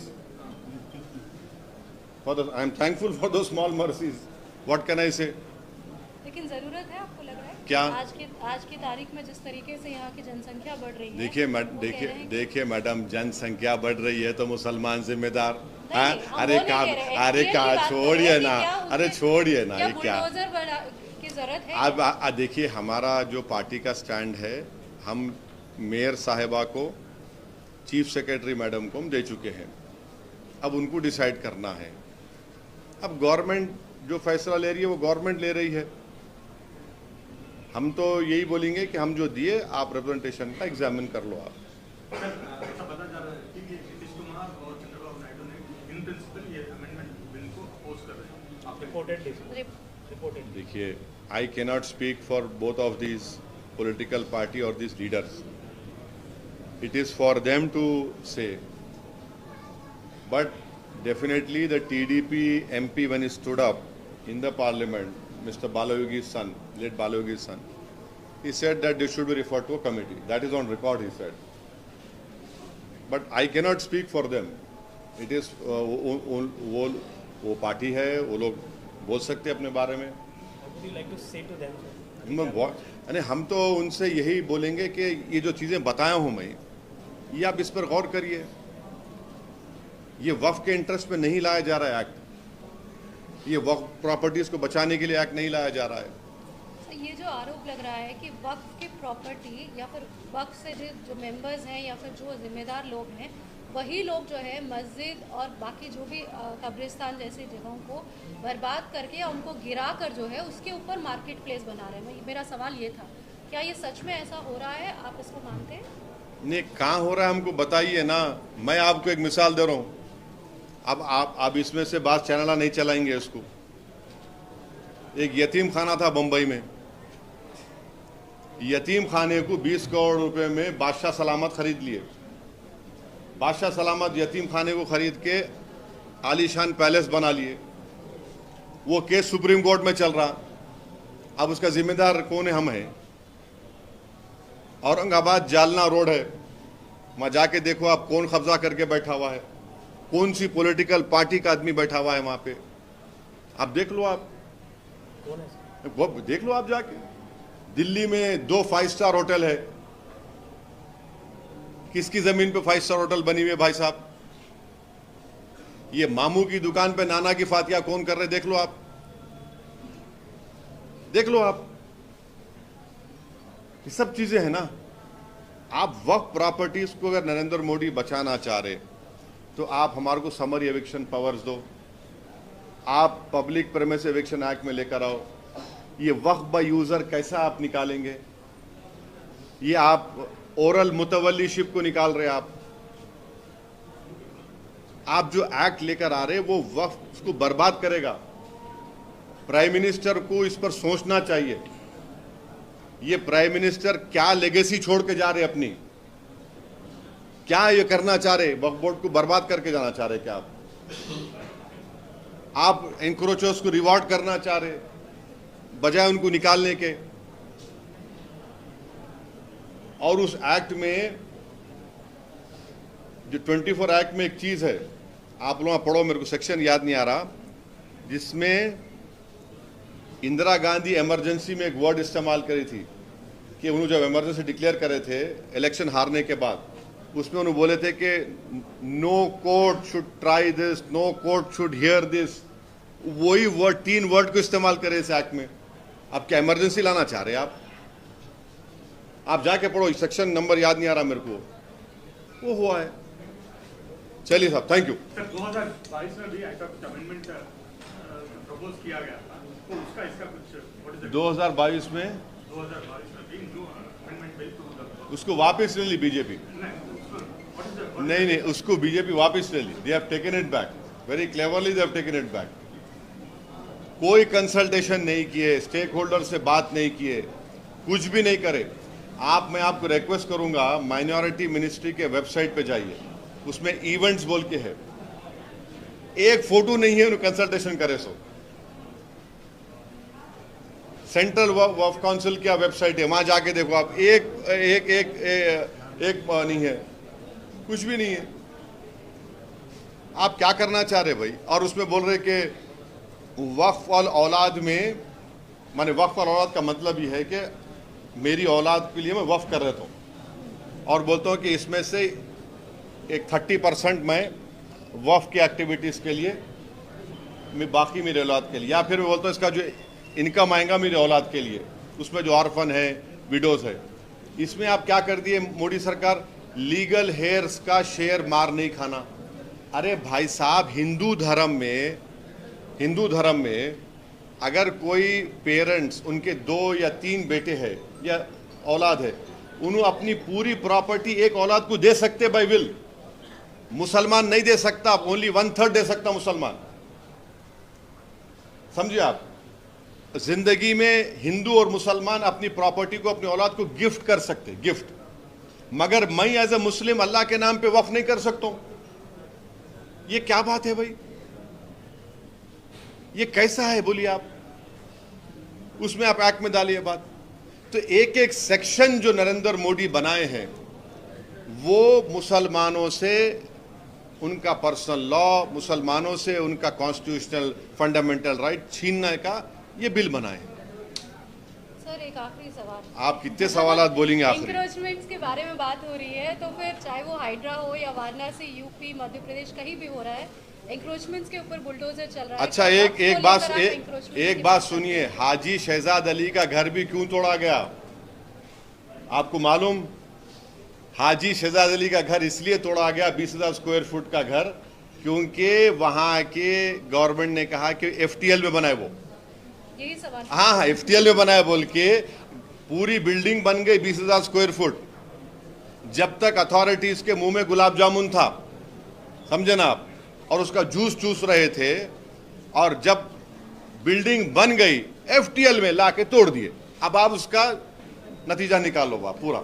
I am thankful for those small mercies. What can I say? लेकिन जरूरत है, आपको लग रहा है क्या? आज की तारीख में जिस तरीके से यहाँ की जनसंख्या बढ़ रही है, देखिए मैडम, जनसंख्या बढ़ रही है तो मुसलमान जिम्मेदार? हाँ, अरे छोड़िए ना, अरे छोड़िए ना, ये क्या की जरूरत है? अब देखिए, हमारा जो पार्टी का स्टैंड है, हम मेयर साहिबा को, चीफ सेक्रेटरी मैडम को हम दे चुके हैं। अब उनको डिसाइड करना है। अब गवर्नमेंट जो फैसला ले रही है वो गवर्नमेंट ले रही है। हम तो यही बोलेंगे कि हम जो दिए आप रिप्रेजेंटेशन का एग्जामिन कर लो आप। सर, ऐसा पता चल रहा है कि नीतीश कुमार और चंद्रबाबू नायडू ने इन प्रिंसिपल ये अमेंडमेंट बिल को अपोज कर रहे हैं। आप रिपोर्टेड देखिए, I cannot speak for both of these political party और these leaders. It is for them to say, but definitely the TDP MP when he stood up in the parliament, Mr. Balayogi's son, late Balayogi's son, he said that this should be referred to a committee. That is on record, he said. But I cannot speak for them. It is वो party है, वो लोग बोल सकते हैं अपने बारे में। अरे हम तो उनसे यही बोलेंगे कि ये जो चीज़ें बताया हूँ मैं, ये आप इस पर गौर करिए। ये वक्फ के इंटरेस्ट में नहीं लाया जा रहा है एक्ट, ये वक्फ प्रॉपर्टीज को बचाने के लिए एक्ट नहीं लाया जा रहा है। ये जो आरोप लग रहा है कि वक्फ की प्रॉपर्टी या फिर वक्फ से जो मेंबर्स हैं या फिर जो जिम्मेदार लोग हैं, वही लोग जो है मस्जिद और बाकी जो भी कब्रिस्तान जैसी जगहों को बर्बाद करके या उनको गिरा कर जो है उसके ऊपर मार्केट प्लेस बना रहे हैं। मेरा सवाल ये था, क्या ये सच में ऐसा हो रहा है? आप इसको मानते हैं? नहीं, कहाँ हो रहा है हमको बताइए ना। मैं आपको एक मिसाल दे रहा हूँ। अब आप इसमें से बात चैनल नहीं चलाएंगे इसको। एक यतीम खाना था बम्बई में, यतीम खाने को 20 करोड़ रुपए में बादशाह सलामत खरीद लिए। बादशाह सलामत यतीम खाने को खरीद के आलीशान पैलेस बना लिए। वो केस सुप्रीम कोर्ट में चल रहा। अब उसका जिम्मेदार कौन है? हम हैं। औरंगाबाद जालना रोड है, वहाँ जाके देखो आप कौन कब्जा करके बैठा हुआ है, कौन सी पॉलिटिकल पार्टी का आदमी बैठा हुआ है वहां पे। आप देख लो, आप कौन है? वो देख लो आप जाके। दिल्ली में 2 5 स्टार होटल है। किसकी जमीन पे 5 स्टार होटल बनी हुई है भाई साहब? ये मामू की दुकान पे नाना की फातिया कौन कर रहे? देख लो आप, देख लो आप। ये सब चीजें हैं ना। आप वक्फ प्रॉपर्टीज को अगर नरेंद्र मोदी बचाना चाह रहे तो आप हमारे को समरी एविक्शन पावर्स दो, आप पब्लिक प्रेमिस एविक्शन एक्ट में लेकर आओ। ये वक्फ बाय यूजर कैसा आप निकालेंगे? ये आप ओरल मुतवल्लीशिप को निकाल रहे। आप जो एक्ट लेकर आ रहे वो वक्फ को बर्बाद करेगा। प्राइम मिनिस्टर को इस पर सोचना चाहिए। ये प्राइम मिनिस्टर क्या लेगेसी छोड़ के जा रहे अपनी? क्या ये करना चाह रहे? वक्फ बोर्ड को बर्बाद करके जाना चाह रहे क्या आप एनक्रोचर्स को रिवॉर्ड करना चाह रहे बजाय उनको निकालने के? और उस एक्ट में जो 24 एक्ट में एक चीज है, आप लोग पढ़ो, मेरे को सेक्शन याद नहीं आ रहा, जिसमें इंदिरा गांधी इमरजेंसी में एक वर्ड इस्तेमाल करी थी कि उन्होंने जब इमरजेंसी डिक्लेयर करे थे इलेक्शन हारने के बाद, उसमें उन्होंने बोले थे कि no court should try this, no court should hear this. वही वर्ड, 3 वर्ड को इस्तेमाल करे इस एक्ट में। अब क्या इमरजेंसी लाना चाह रहे आप जाके पढ़ो, सेक्शन नंबर याद नहीं आ रहा मेरे को, वो हुआ है। चलिए साहब, थैंक यू। सर, 2022 में भी ऐसा कुछ अमेंडमेंट प्रपोज किया गया था, तो उसका इसका कुछ 2022 में 2022 में भी न्यू अमेंडमेंट बिल टू उसको वापस ले ली बीजेपी। नहीं, उसको बीजेपी वापस ले ली। They have taken it back, very cleverly they have taken it back. कोई कंसल्टेशन नहीं किए, स्टेक होल्डर से बात नहीं किए, कुछ भी नहीं करे। मैं आपको रिक्वेस्ट करूंगा, माइनॉरिटी मिनिस्ट्री के वेबसाइट पे जाइए, उसमें इवेंट्स बोल के है, एक फोटो नहीं है उन्हें कंसल्टेशन करे। सो सेंट्रल वक्फ काउंसिल की वेबसाइट है, वहां जाके देखो आप, एक नहीं है, कुछ भी नहीं है। आप क्या करना चाह रहे भाई? और उसमें बोल रहे कि वक्फ और औलाद में, माने वक्फ और औलाद का मतलब ये है कि मेरी औलाद के लिए मैं वक्फ कर रहा हूँ, और बोलता हूँ कि इसमें से एक 30% मैं वक्फ की एक्टिविटीज़ के लिए, मैं बाकी मेरे औलाद के लिए, या फिर मैं बोलता हूँ इसका जो इनकम आएगा मेरे औलाद के लिए, उसमें जो ऑर्फन है, विडोज है। इसमें आप क्या कर दिए मोदी सरकार? लीगल हेयर्स का शेयर मार नहीं खाना। अरे भाई साहब, हिंदू धर्म में अगर कोई पेरेंट्स, उनके 2 या 3 बेटे हैं या औलाद है, उन्हें अपनी पूरी प्रॉपर्टी एक औलाद को दे सकते बाय विल। मुसलमान नहीं दे सकता, ओनली 1/3 दे सकता मुसलमान। समझिए आप, जिंदगी में हिंदू और मुसलमान अपनी प्रॉपर्टी को, अपनी औलाद को गिफ्ट कर सकते, गिफ्ट। मगर मैं एज ए मुस्लिम अल्लाह के नाम पे वक्फ नहीं कर सकता हूं। ये क्या बात है भाई? ये कैसा है बोलिए आप? उसमें आप एक्ट में डालिए बात। तो एक एक सेक्शन जो नरेंद्र मोदी बनाए हैं, वो मुसलमानों से उनका पर्सनल लॉ, मुसलमानों से उनका कॉन्स्टिट्यूशनल फंडामेंटल राइट छीनने का ये बिल बनाए। सर एक आखिरी सवाल, आप कितने सवाल बोलेंगे आखिरी? इंक्रोचमेंट्स के बारे में बात हो रही है, तो फिर चाहे वो हाइड्रा हो या वाराणसी, यूपी, मध्य प्रदेश, कहीं भी हो रहा है, इंक्रोचमेंट्स के ऊपर बुलडोजर चल रहा है। अच्छा, एक बात सुनिए, हाजी शहजाद अली का घर भी क्यों तोड़ा गया आपको मालूम? हाजी शहजाद अली का घर इसलिए तोड़ा गया, 20,000 स्क्वायर फुट का घर, क्योंकि वहां के गवर्नमेंट ने कहा कि एफटीएल में बनाए वो। यही सवाल। हाँ, एफटीएल में बनाए बोल के पूरी बिल्डिंग बन गई 20,000 स्क्वायर फुट। जब तक अथॉरिटीज के मुंह में गुलाब जामुन था, समझे ना आप, और उसका जूस चूस रहे थे, और जब बिल्डिंग बन गई एफटीएल में लाके तोड़ दिए। अब आप उसका नतीजा निकाल लो पूरा।